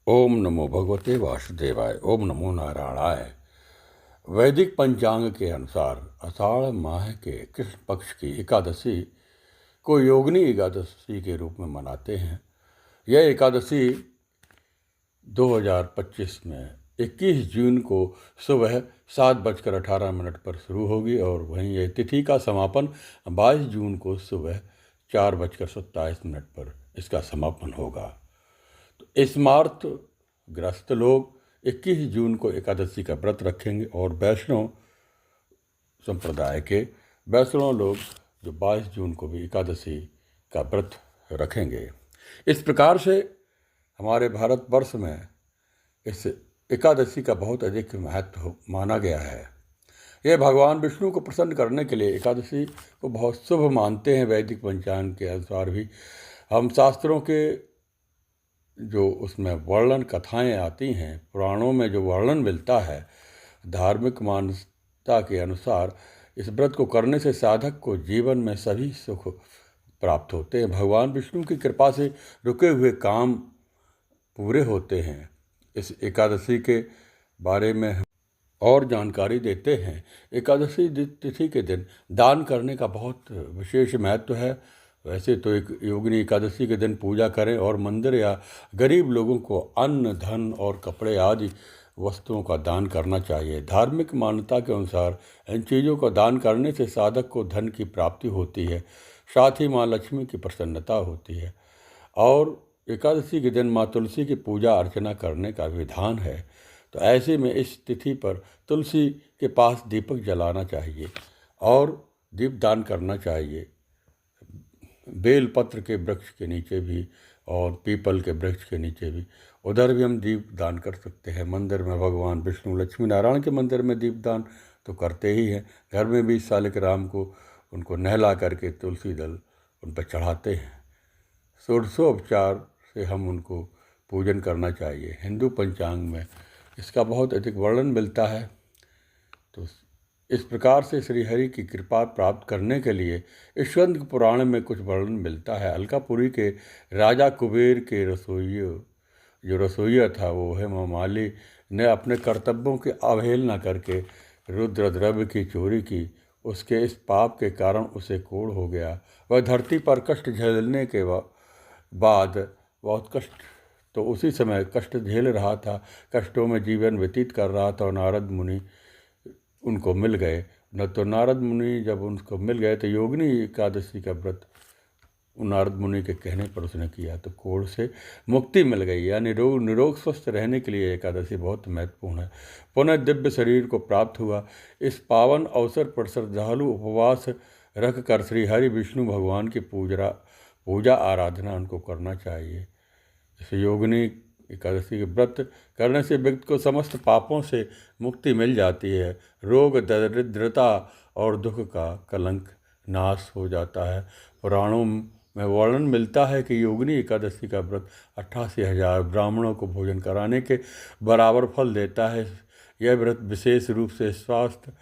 ओम नमो भगवते वासुदेवाय। ओम नमो नारायणाय। वैदिक पंचांग के अनुसार आषाढ़ माह के कृष्ण पक्ष की एकादशी को योगिनी एकादशी के रूप में मनाते हैं। यह एकादशी 2025 में 21 जून को सुबह 7:18 पर शुरू होगी और वहीं यह तिथि का समापन 22 जून को सुबह 4:27 पर इसका समापन होगा। तो स्मार्त ग्रस्त लोग 21 जून को एकादशी का व्रत रखेंगे और वैष्णव संप्रदाय के वैष्णव लोग जो 22 जून को भी एकादशी का व्रत रखेंगे। इस प्रकार से हमारे भारतवर्ष में इस एकादशी का बहुत अधिक महत्व माना गया है। यह भगवान विष्णु को प्रसन्न करने के लिए एकादशी को बहुत शुभ मानते हैं। वैदिक पंचांग के अनुसार भी हम शास्त्रों के जो उसमें वर्णन कथाएं आती हैं, पुराणों में जो वर्णन मिलता है, धार्मिक मान्यता के अनुसार इस व्रत को करने से साधक को जीवन में सभी सुख प्राप्त होते हैं। भगवान विष्णु की कृपा से रुके हुए काम पूरे होते हैं। इस एकादशी के बारे में और जानकारी देते हैं। एकादशी तिथि के दिन दान करने का बहुत विशेष महत्व है। वैसे तो एक योगिनी एकादशी के दिन पूजा करें और मंदिर या गरीब लोगों को अन्न, धन और कपड़े आदि वस्तुओं का दान करना चाहिए। धार्मिक मान्यता के अनुसार इन चीज़ों का दान करने से साधक को धन की प्राप्ति होती है, साथ ही माँ लक्ष्मी की प्रसन्नता होती है। और एकादशी के दिन माँ तुलसी की पूजा अर्चना करने का विधान है। तो ऐसे में इस तिथि पर तुलसी के पास दीपक जलाना चाहिए और दीप दान करना चाहिए। बेल पत्र के वृक्ष के नीचे भी और पीपल के वृक्ष के नीचे भी, उधर भी हम दीप दान कर सकते हैं। मंदिर में भगवान विष्णु लक्ष्मी नारायण के मंदिर में दीप दान तो करते ही हैं। घर में भी सालिग्राम को उनको नहला करके तुलसी दल उन पर चढ़ाते हैं। षोडशोपचार से हम उनको पूजन करना चाहिए। हिंदू पंचांग में इसका बहुत अधिक वर्णन मिलता है। तो इस प्रकार से श्री हरि की कृपा प्राप्त करने के लिए स्कंद पुराण में कुछ वर्णन मिलता है। अलकापुरी के राजा कुबेर के रसोइया था वो हेमामाली ने अपने कर्तव्यों की अवहेलना करके रुद्र द्रव्य की चोरी की। उसके इस पाप के कारण उसे कोढ़ हो गया। वह धरती पर कष्ट झेलने के बाद बहुत कष्ट तो उसी समय कष्ट झेल रहा था, कष्टों में जीवन व्यतीत कर रहा था और नारद मुनि उनको मिल गए। न तो नारद मुनि जब उनको मिल गए तो योगिनी एकादशी का व्रत नारद मुनि के कहने पर उसने किया तो कोढ़ से मुक्ति मिल गई। यानी निरोग स्वस्थ रहने के लिए एकादशी बहुत महत्वपूर्ण है। पुनः दिव्य शरीर को प्राप्त हुआ। इस पावन अवसर पर श्रद्धालु उपवास रख कर श्री हरि विष्णु भगवान की पूजा आराधना उनको करना चाहिए। इस योगिनी एकादशी के व्रत करने से व्यक्ति को समस्त पापों से मुक्ति मिल जाती है। रोग, दरिद्रता और दुख का कलंक नाश हो जाता है। पुराणों में वर्णन मिलता है कि योगिनी एकादशी का व्रत 88,000 ब्राह्मणों को भोजन कराने के बराबर फल देता है। यह व्रत विशेष रूप से स्वास्थ्य,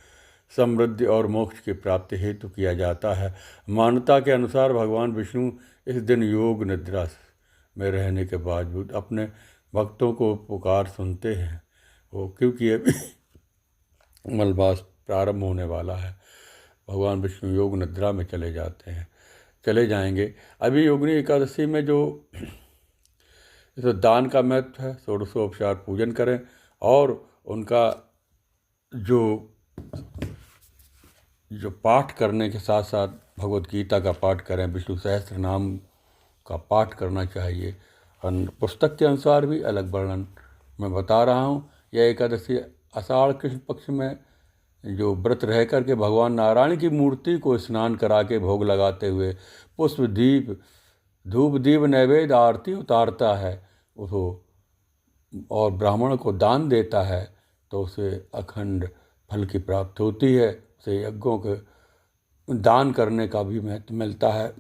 समृद्धि और मोक्ष की प्राप्ति हेतु किया जाता है। मान्यता के अनुसार भगवान विष्णु इस दिन योग निद्रा में रहने के बावजूद अपने भक्तों को पुकार सुनते हैं। वो क्योंकि अभी मलमास प्रारंभ होने वाला है, भगवान विष्णु योग निद्रा में चले जाएंगे। अभी योगिनी एकादशी में जो इस दान का महत्व है, षोडशोपचार पूजन करें और उनका जो पाठ करने के साथ साथ भगवत गीता का पाठ करें, विष्णु सहस्त्र नाम का पाठ करना चाहिए। पुस्तक के अनुसार भी अलग वर्णन मैं बता रहा हूँ। यह एकादशी आषाढ़ कृष्ण पक्ष में जो व्रत रह करके भगवान नारायण की मूर्ति को स्नान करा के भोग लगाते हुए पुष्प, दीप, धूप, दीप, नैवेद्य, आरती उतारता है उसको और ब्राह्मण को दान देता है तो उसे अखंड फल की प्राप्ति होती है। उसे यज्ञों के दान करने का भी महत्व मिलता है।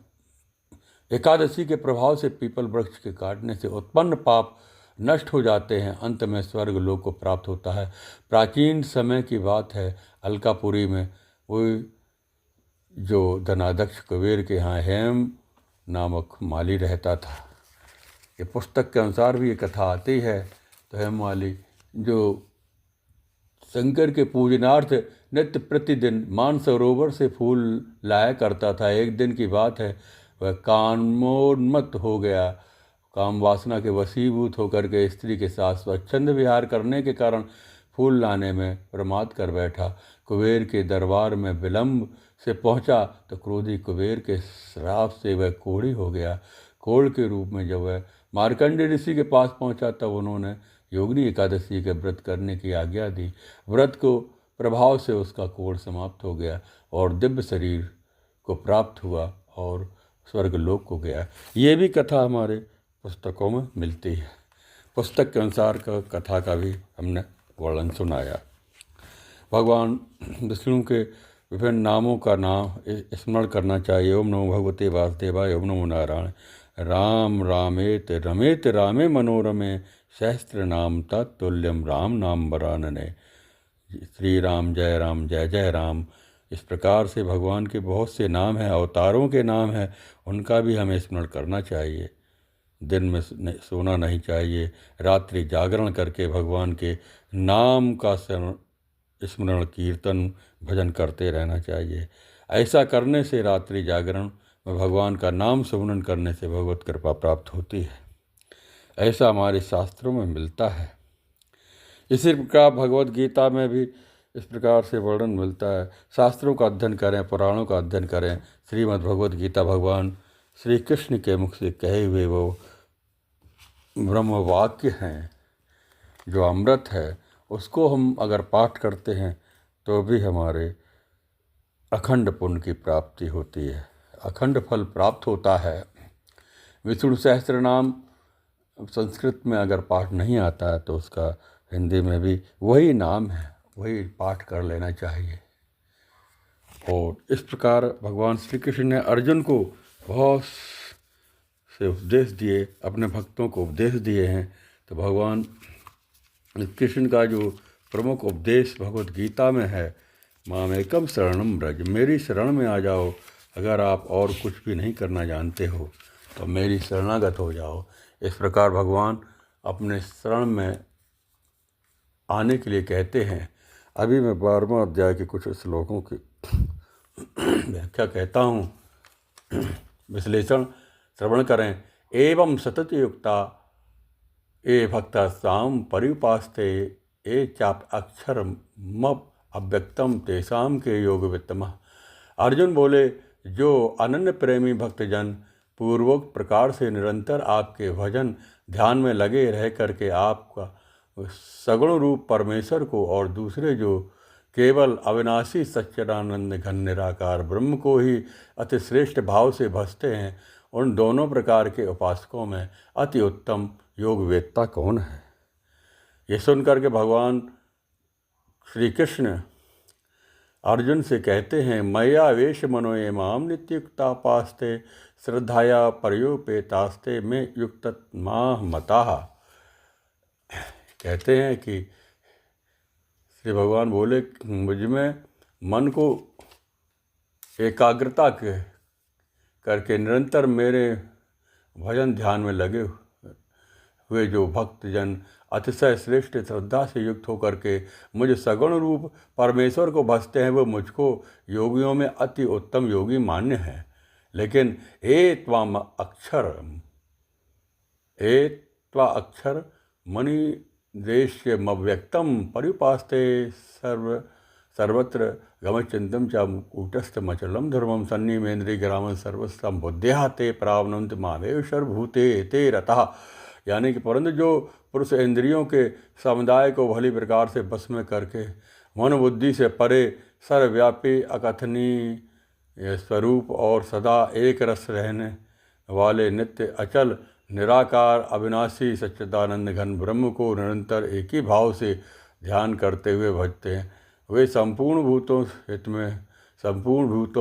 एकादशी के प्रभाव से पीपल वृक्ष के काटने से उत्पन्न पाप नष्ट हो जाते हैं। अंत में स्वर्ग लोक को प्राप्त होता है। प्राचीन समय की बात है, अलकापुरी में वो जो धनाध्यक्ष कुबेर के यहाँ हेम नामक माली रहता था। ये पुस्तक के अनुसार भी ये कथा आती है। तो हेममाली जो शंकर के पूजनार्थ नित्य प्रतिदिन मानसरोवर से फूल लाया करता था, एक दिन की बात है वह कामोन्मत्त हो गया। काम वासना के वशीभूत होकर के स्त्री के साथ स्वच्छंद विहार करने के कारण फूल लाने में प्रमाद कर बैठा। कुबेर के दरबार में विलंब से पहुंचा तो क्रोधी कुबेर के श्राप से वह कोढ़ी हो गया। कोढ़ के रूप में जब वह मार्कंडेय ऋषि के पास पहुंचा तब उन्होंने योगिनी एकादशी के व्रत करने की आज्ञा दी। व्रत को प्रभाव से उसका कोढ़ समाप्त हो गया और दिव्य शरीर को प्राप्त हुआ और स्वर्गलोक को गया। ये भी कथा हमारे पुस्तकों में मिलती है। पुस्तक के अनुसार का कथा का भी हमने वर्णन सुनाया। भगवान विष्णु के विभिन्न नामों का नाम स्मरण करना चाहिए। ओम नमो भगवते वासुदेवाय, ओम नमो नारायण। राम रामेत रमेत रामे मनोरमे, सहस्त्र नाम तत्तुल्यम राम नाम वरानने। श्री राम जय जय राम। इस प्रकार से भगवान के बहुत से नाम हैं, अवतारों के नाम हैं, उनका भी हमें स्मरण करना चाहिए। दिन में सोना नहीं चाहिए, रात्रि जागरण करके भगवान के नाम का स्मरण कीर्तन भजन करते रहना चाहिए। ऐसा करने से रात्रि जागरण में भगवान का नाम सुमरन करने से भगवत कृपा प्राप्त होती है, ऐसा हमारे शास्त्रों में मिलता है। इसी प्रकार भगवत गीता में भी इस प्रकार से वर्णन मिलता है। शास्त्रों का अध्ययन करें, पुराणों का अध्ययन करें। श्रीमद् भगवत गीता भगवान श्री कृष्ण के मुख से कहे हुए वो ब्रह्म वाक्य हैं, जो अमृत है, उसको हम अगर पाठ करते हैं तो भी हमारे अखंड पुण्य की प्राप्ति होती है, अखंड फल प्राप्त होता है। विष्णु सहस्त्र नाम संस्कृत में अगर पाठ नहीं आता है तो उसका हिंदी में भी वही नाम है, वही पाठ कर लेना चाहिए। और इस प्रकार भगवान श्री कृष्ण ने अर्जुन को बहुत से उपदेश दिए, अपने भक्तों को उपदेश दिए हैं। तो भगवान कृष्ण का जो प्रमुख उपदेश भगवत गीता में है, मामेकम शरणम व्रज, मेरी शरण में आ जाओ। अगर आप और कुछ भी नहीं करना जानते हो तो मेरी शरणागत हो जाओ। इस प्रकार भगवान अपने शरण में आने के लिए कहते हैं। अभी मैं 12वां अध्याय के कुछ श्लोकों की व्याख्या कहता हूँ, विश्लेषण श्रवण करें। एवं सतत युक्ता ये भक्ता साम परिउपास्ते ये चाप अक्षर मप अव्यक्तम तेसाम के योग वित्तम। अर्जुन बोले, जो अनन्य प्रेमी भक्तजन पूर्वोक्त प्रकार से निरंतर आपके भजन ध्यान में लगे रह करके आपका सगुण रूप परमेश्वर को और दूसरे जो केवल अविनाशी सच्चिदानंद घन निराकार ब्रह्म को ही अति श्रेष्ठ भाव से भजते हैं, उन दोनों प्रकार के उपासकों में अति उत्तम योग वेत्ता कौन है? ये सुनकर के भगवान श्री कृष्ण अर्जुन से कहते हैं, मया वेश मनोये माम नित्युक्तापास्ते श्रद्धाया पर्योपेतास्ते में युक्त माह मता। कहते हैं कि श्री भगवान बोले, मुझ में मन को एकाग्रता करके निरंतर मेरे भजन ध्यान में लगे हुए जो भक्तजन अतिशय श्रेष्ठ श्रद्धा से युक्त होकर के मुझे सगुण रूप परमेश्वर को भजते हैं, वो मुझको योगियों में अति उत्तम योगी मान्य है। लेकिन ए त्वा अक्षर मणि देश्य मव्यक्तम पर्युपास्ते सर्वत्र गमचिंतम च कूटस्थमचलम धर्मम सन्निमेन्द्रिय ग्राम सर्वस्वम बुद्ध्या ते प्रावनंत मामेव सर्वभूते ते रतः। यानी कि परंतु जो पुरुष इंद्रियों के समुदाय को भली प्रकार से बस में करके मन बुद्धि से परे सर्वव्यापी अकथनीय स्वरूप और सदा एक रस रहने वाले नित्य अचल निराकार अविनाशी सच्चिदानंद घन ब्रह्म को निरंतर एक ही भाव से ध्यान करते हुए भजते हैं, वे संपूर्ण भूतों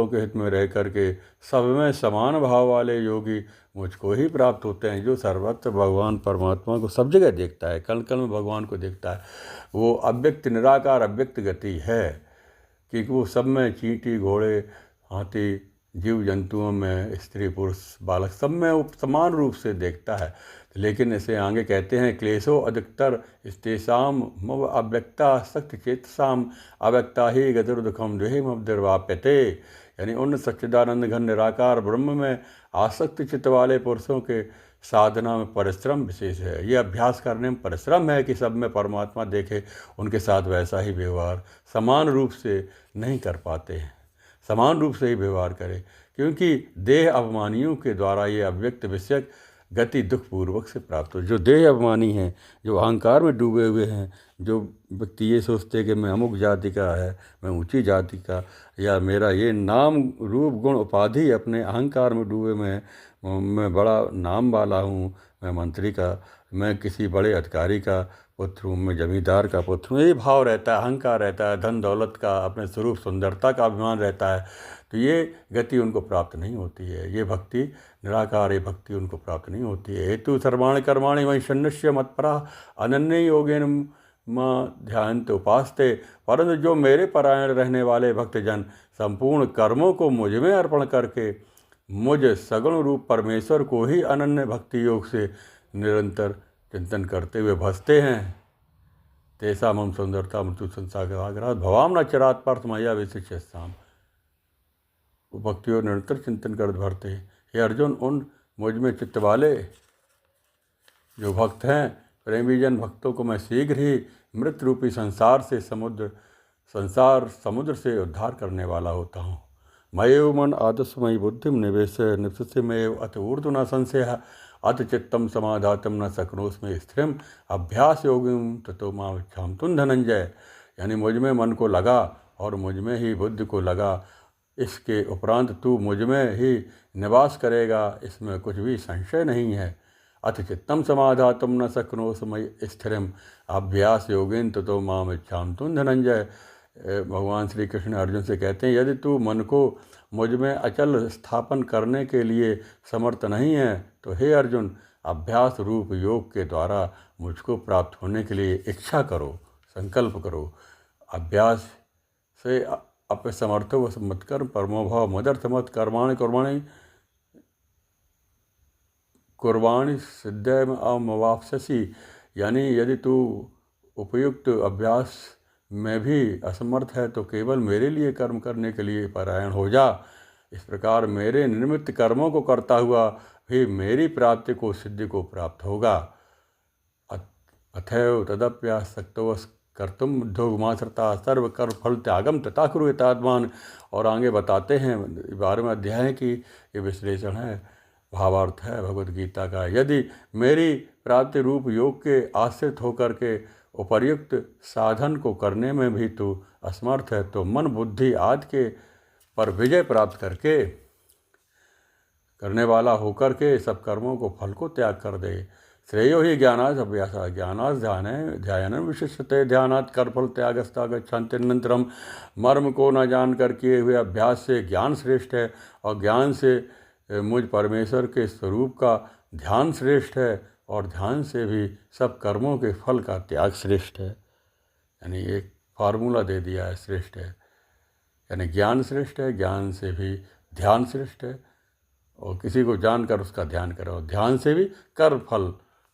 के हित में रह करके सब में समान भाव वाले योगी मुझको ही प्राप्त होते हैं। जो सर्वत्र भगवान परमात्मा को सब जगह देखता है, कण कण में भगवान को देखता है, वो अव्यक्त निराकार अव्यक्त गति है, क्योंकि वो सब में चींटी घोड़े हाथी जीव जंतुओं में स्त्री पुरुष बालक सब में वो समान रूप से देखता है। लेकिन इसे आगे कहते हैं क्लेशो अधिकतर स्तेषाम मव अव्यक्ता सक्त चेतसाम अव्यक्ता ही गतिर्दुखम दुहिमव्यवाप्यते। यानी उन सच्चिदानंद घन निराकार ब्रह्म में आसक्त चित्त वाले पुरुषों के साधना में परिश्रम विशेष है। ये अभ्यास करने में परिश्रम है कि सब में परमात्मा देखे, उनके साथ वैसा ही व्यवहार समान रूप से नहीं कर पाते हैं, समान रूप से ही व्यवहार करें, क्योंकि देह अभिमानियों के द्वारा ये अव्यक्त विषयक गति दुखपूर्वक से प्राप्त हो। जो देह अभिमानी हैं, जो अहंकार में डूबे हुए हैं, जो व्यक्ति ये सोचते हैं कि मैं अमुक जाति का है, मैं ऊंची जाति का, या मेरा ये नाम रूप गुण उपाधि अपने अहंकार में डूबे मैं बड़ा नाम वाला हूँ, मैं मंत्री का, मैं किसी बड़े अधिकारी का पुत्र हूँ, मैं जमींदार का पुत्र हूँ, ये भाव रहता है, अहंकार रहता है, धन दौलत का, अपने स्वरूप सुंदरता का अभिमान रहता है, तो ये गति उनको प्राप्त नहीं होती है। ये भक्ति निराकार, ये भक्ति उनको प्राप्त नहीं होती है। हेतु सर्वाणि कर्माणि वही शन्नस्य मत्परा अनन्य योगेन माँ ध्यानते उपासते। परंतु जो मेरे परायण रहने वाले भक्तजन संपूर्ण कर्मों को मुझ में अर्पण करके मुझ सगुण रूप परमेश्वर को ही अनन्य भक्ति योग से निरंतर चिंतन करते हुए भजते हैं, तेसा मम सुंदरता मृत्यु संसागरात भवाम न चिरात पार्थ मैया विशिष्यम। वो भक्ति और निरंतर चिंतन कर भरते हैं। हे अर्जुन, उन मुझ में चित्त वाले जो भक्त हैं, प्रेमी जन भक्तों को मैं शीघ्र ही मृत रूपी संसार समुद्र से उद्धार करने वाला होता हूँ। मयेव मन आदस्मयी बुद्धिम निवेश निवसमेव अत ऊर्ध्व न संशय अत चित्तम समाधातम न शक्नोस्मि स्थिरम अभ्यास योगिम ततो मां इच्छाम तुम धनंजय। यानी मुझ में मन को लगा और मुझ में ही बुद्धि को लगा, इसके उपरांत तू मुझ में ही निवास करेगा, इसमें कुछ भी संशय नहीं है। अथ चित्तम समाधातुम न शक्नोस्मि स्थिरम अभ्यास योगेन ततो माम इच्छाम तुम धनंजय। भगवान श्री कृष्ण अर्जुन से कहते हैं, यदि तू मन को मुझ में अचल स्थापन करने के लिए समर्थ नहीं है तो हे अर्जुन, अभ्यास रूप योग के द्वारा मुझको प्राप्त होने के लिए इच्छा करो, संकल्प करो। अभ्यास से अपसमर्थो मत्कर्म परमोभाव मदर्थमत कर्माणि कुर्वाणि कुर्वाणि सिद्धय अमवाप्स्यसि। यानी यदि तू उपयुक्त अभ्यास में भी असमर्थ है तो केवल मेरे लिए कर्म करने के लिए परायण हो जा। इस प्रकार मेरे निर्मित कर्मों को करता हुआ भी मेरी प्राप्ति को, सिद्धि को प्राप्त होगा। अथैव तदप्यासक्तो कर्तुम उद्योगमाश्रिता सर्व कर्म फल त्यागम तथा कुरु यथात्मान। और आगे बताते हैं 12वें अध्याय की ये विश्लेषण है, भावार्थ है भगवद गीता का। यदि मेरी प्राप्ति रूप योग के आश्रित होकर के उपर्युक्त साधन को करने में भी तू असमर्थ है तो मन बुद्धि आदि के पर विजय प्राप्त करके करने वाला होकर के सब कर्मों को फल को त्याग कर दे। श्रेयो ही ज्ञानाद अभ्यास ज्ञानाद ध्यान विशिष्टते ध्यानात् कर्मफल त्यागस्ता गच्छन्त्यनन्तरम। मर्म को न जान कर किए हुए अभ्यास से ज्ञान श्रेष्ठ है और ज्ञान से मुझ परमेश्वर के स्वरूप का ध्यान श्रेष्ठ है और ध्यान से भी सब कर्मों के फल का त्याग श्रेष्ठ है। यानी एक फार्मूला दे दिया है, श्रेष्ठ है यानी ज्ञान श्रेष्ठ है, ज्ञान से भी ध्यान श्रेष्ठ है और किसी को जानकर उसका ध्यान करो, ध्यान से भी कर्म फल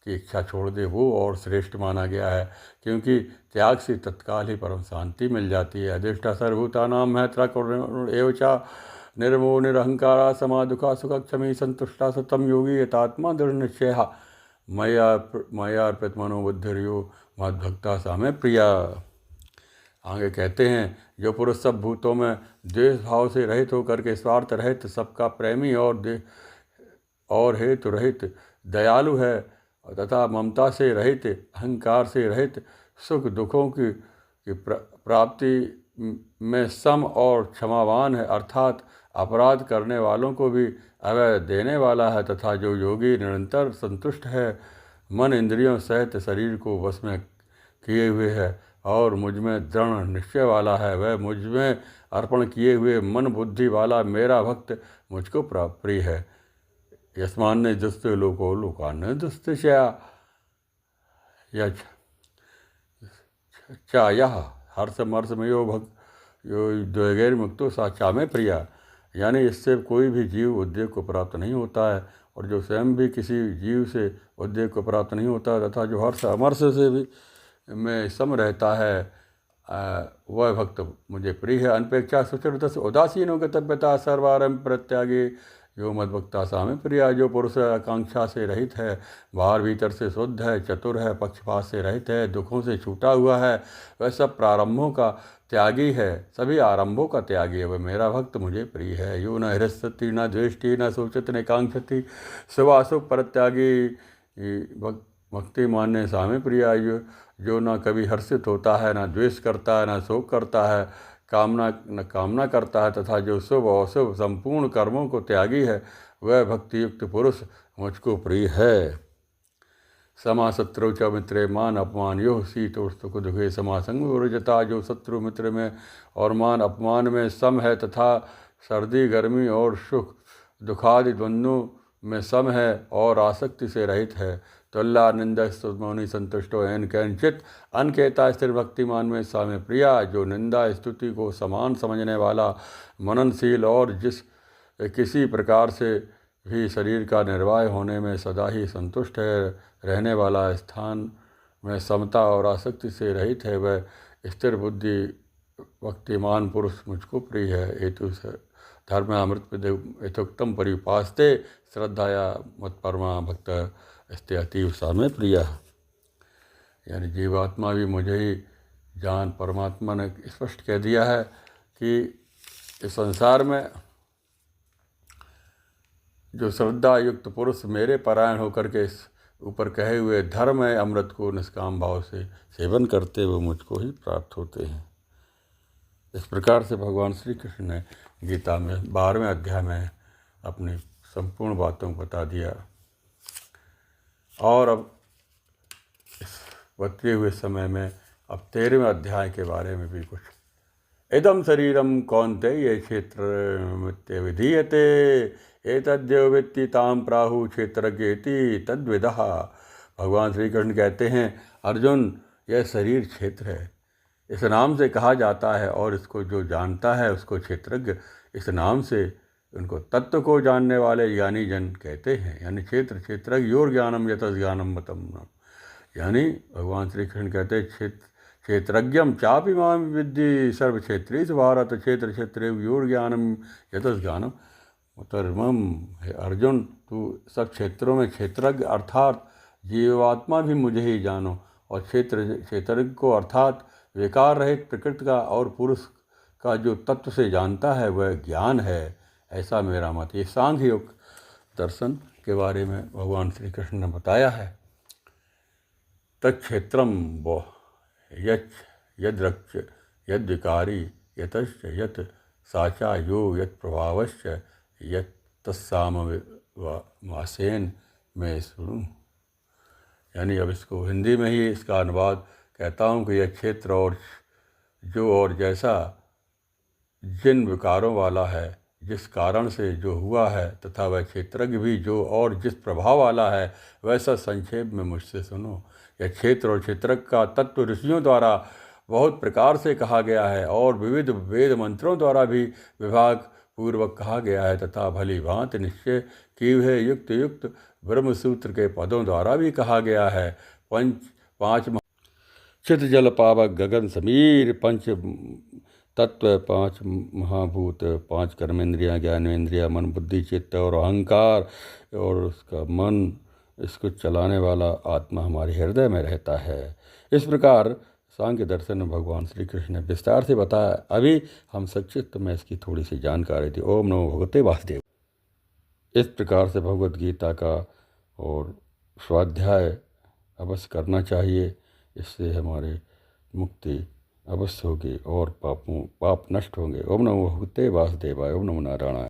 की इच्छा छोड़ दे, वो और श्रेष्ठ माना गया है, क्योंकि त्याग से तत्काल ही परम शांति मिल जाती है। अधिष्ठा सर्वभूतानां मैत्र एवचा निर्मो निरहंकारा समादुखा सुख क्षमी संतुष्टा सतम योगी यतात्मा दृढ़ निश्चय मया अर्पित मनोबुद्धिर्यो मद्भक्ता सा में प्रिया। आगे कहते हैं, जो पुरुष सब भूतों में द्वेष भाव से रहित होकर के स्वार्थ रहित, सबका प्रेमी और हेतु रहित दयालु है तथा ममता से रहित, अहंकार से रहित, सुख दुखों की प्राप्ति में सम और क्षमावान है, अर्थात अपराध करने वालों को भी अवैध देने वाला है, तथा जो योगी निरंतर संतुष्ट है, मन इंद्रियों सहित शरीर को वश में किए हुए है और मुझ में दृढ़ निश्चय वाला है, वह मुझ में अर्पण किए हुए मन बुद्धि वाला मेरा भक्त मुझको प्रिय है। यस्मान्य दुस्ते लोको लोकान्य दुस्ते यह हर्षमर्ष में यो द्वैगैर मुक्तो साचा में प्रिया। यानी इससे कोई भी जीव उद्योग को प्राप्त नहीं होता है और जो स्वयं भी किसी जीव से उद्वेग को प्राप्त नहीं होता तथा जो हर्ष अमर्ष से भी में सम रहता है, वह भक्त मुझे प्रिय है। अनपेक्षा सुचरित उदासीनो गतव्यता सर्वारंभ प्रत्यागी जो मद्भक्ता सामे प्रिया। जो पुरुष आकांक्षा से रहित है, बाहर भीतर से शुद्ध है, चतुर है, पक्षपात से रहित है, दुखों से छूटा हुआ है, वह सब प्रारंभों का त्यागी है, सभी आरंभों का त्यागी है, वह मेरा भक्त मुझे प्रिय है। यो न हृष्यति न द्वेष्टि न शोचति न कांक्षति शुभाशुभ परित्यागी भक्ति मान्य सामे प्रिया। जो न कभी हर्षित होता है, न द्वेष करता है, न शोक करता है, कामना करता है तथा जो शुभ और अशुभ संपूर्ण कर्मों को त्यागी है, वह भक्ति युक्त पुरुष मुझको प्रिय है। समा शत्रु च मित्रे मान अपमान यो शीतोष्ण दुखे समा संग विवर्जिता। जो शत्रु मित्र में और मान अपमान में सम है तथा सर्दी गर्मी और सुख दुखादि द्वंद्वों में सम है और आसक्ति से रहित है। तुल्ला निंदा स्तुति संतुष्टो एन कैंचित अनकेता स्थिर भक्तिमान में सामे प्रिया। जो निंदा स्तुति को समान समझने वाला, मननशील और जिस किसी प्रकार से भी शरीर का निर्वाह होने में सदा ही संतुष्ट है, रहने वाला, स्थान में समता और आसक्ति से रहित है, वह स्थिर बुद्धि भक्तिमान पुरुष मुझको प्रिय है। हेतु धर्म अमृत यथोक्तम परिपास्ते श्रद्धाया मत परमा भक्त स्ते अतीव सामे प्रिया। यानी जीवात्मा भी मुझे ही जान, परमात्मा ने स्पष्ट कह दिया है कि इस संसार में जो श्रद्धा युक्त पुरुष मेरे परायण होकर के इस ऊपर कहे हुए धर्म है अमृत को निष्काम भाव से सेवन करते हुए मुझको ही प्राप्त होते हैं। इस प्रकार से भगवान श्री कृष्ण ने गीता में 12वें अध्याय में अपनी संपूर्ण बातों को बता दिया। और अब इस बतले हुए समय में अब 13वें अध्याय के बारे में भी कुछ। इदम शरीरम कौन्तेय क्षेत्र विधीयते एतद्देव वित्ति ताम प्राहु क्षेत्रज्ञेति तद्विदः। भगवान श्री कृष्ण कहते हैं, अर्जुन, यह शरीर क्षेत्र है, इस नाम से कहा जाता है और इसको जो जानता है उसको क्षेत्रज्ञ, इस नाम से उनको तत्व को जानने वाले ज्ञानी जन कहते हैं। यानी क्षेत्रज्ञ योर ज्ञानम यतस ज्ञानम मतम। यानी भगवान श्री कृष्ण कहते हैं, क्षेत्रज्ञम चापि माम विद्धि सर्व क्षेत्रेषु भारत क्षेत्रे योर ज्ञानम यतस ज्ञानम मतर्मम। अर्जुन, तू सब क्षेत्रों में क्षेत्रज्ञ अर्थात जीवात्मा भी मुझे ही जानो, और क्षेत्रज्ञ को अर्थात विकार रहित प्रकृति का और पुरुष का जो तत्व से जानता है वह ज्ञान है, ऐसा मेरा मत। ये सांख्य योग दर्शन के बारे में भगवान श्री कृष्ण ने बताया है। तत्क्षेत्रम वो यद्रक्ष यद्विकारी यतश्च यत् साचा यो यत् प्रभावश्च यत् तत्साम वासेन में सुनूं। यानी अब इसको हिंदी में ही इसका अनुवाद कहता हूँ कि यह क्षेत्र और जो और जैसा जिन विकारों वाला है, जिस कारण से जो हुआ है, तथा वह क्षेत्रज्ञ भी जो और जिस प्रभाव वाला है, वैसा संक्षेप में मुझसे सुनो। यह क्षेत्र और क्षेत्रज्ञ का तत्व ऋषियों द्वारा बहुत प्रकार से कहा गया है और विविध वेद मंत्रों द्वारा भी विभाग पूर्वक कहा गया है तथा भली भांति निश्चय किए हुए युक्त युक्त ब्रह्मसूत्र के पदों द्वारा भी कहा गया है। पांच चित जल पावक गगन समीर, पंच तत्व, 5 महाभूत, 5 कर्मेंद्रियाँ, ज्ञानेंद्रिया, मन बुद्धि चित्त और अहंकार, और उसका मन, इसको चलाने वाला आत्मा हमारे हृदय में रहता है। इस प्रकार सांख्य दर्शन में भगवान श्री कृष्ण ने विस्तार से बताया। अभी हम संक्षिप्त में इसकी थोड़ी सी जानकारी दी। ओम नमो भगवते वासुदेव। इस प्रकार से भगवद गीता का और स्वाध्याय अवश्य करना चाहिए, इससे हमारे मुक्ति अवश्य होगी और पाप नष्ट होंगे। ओम नमो भगवते वासुदेवाय। ओम नमो नारायणाय।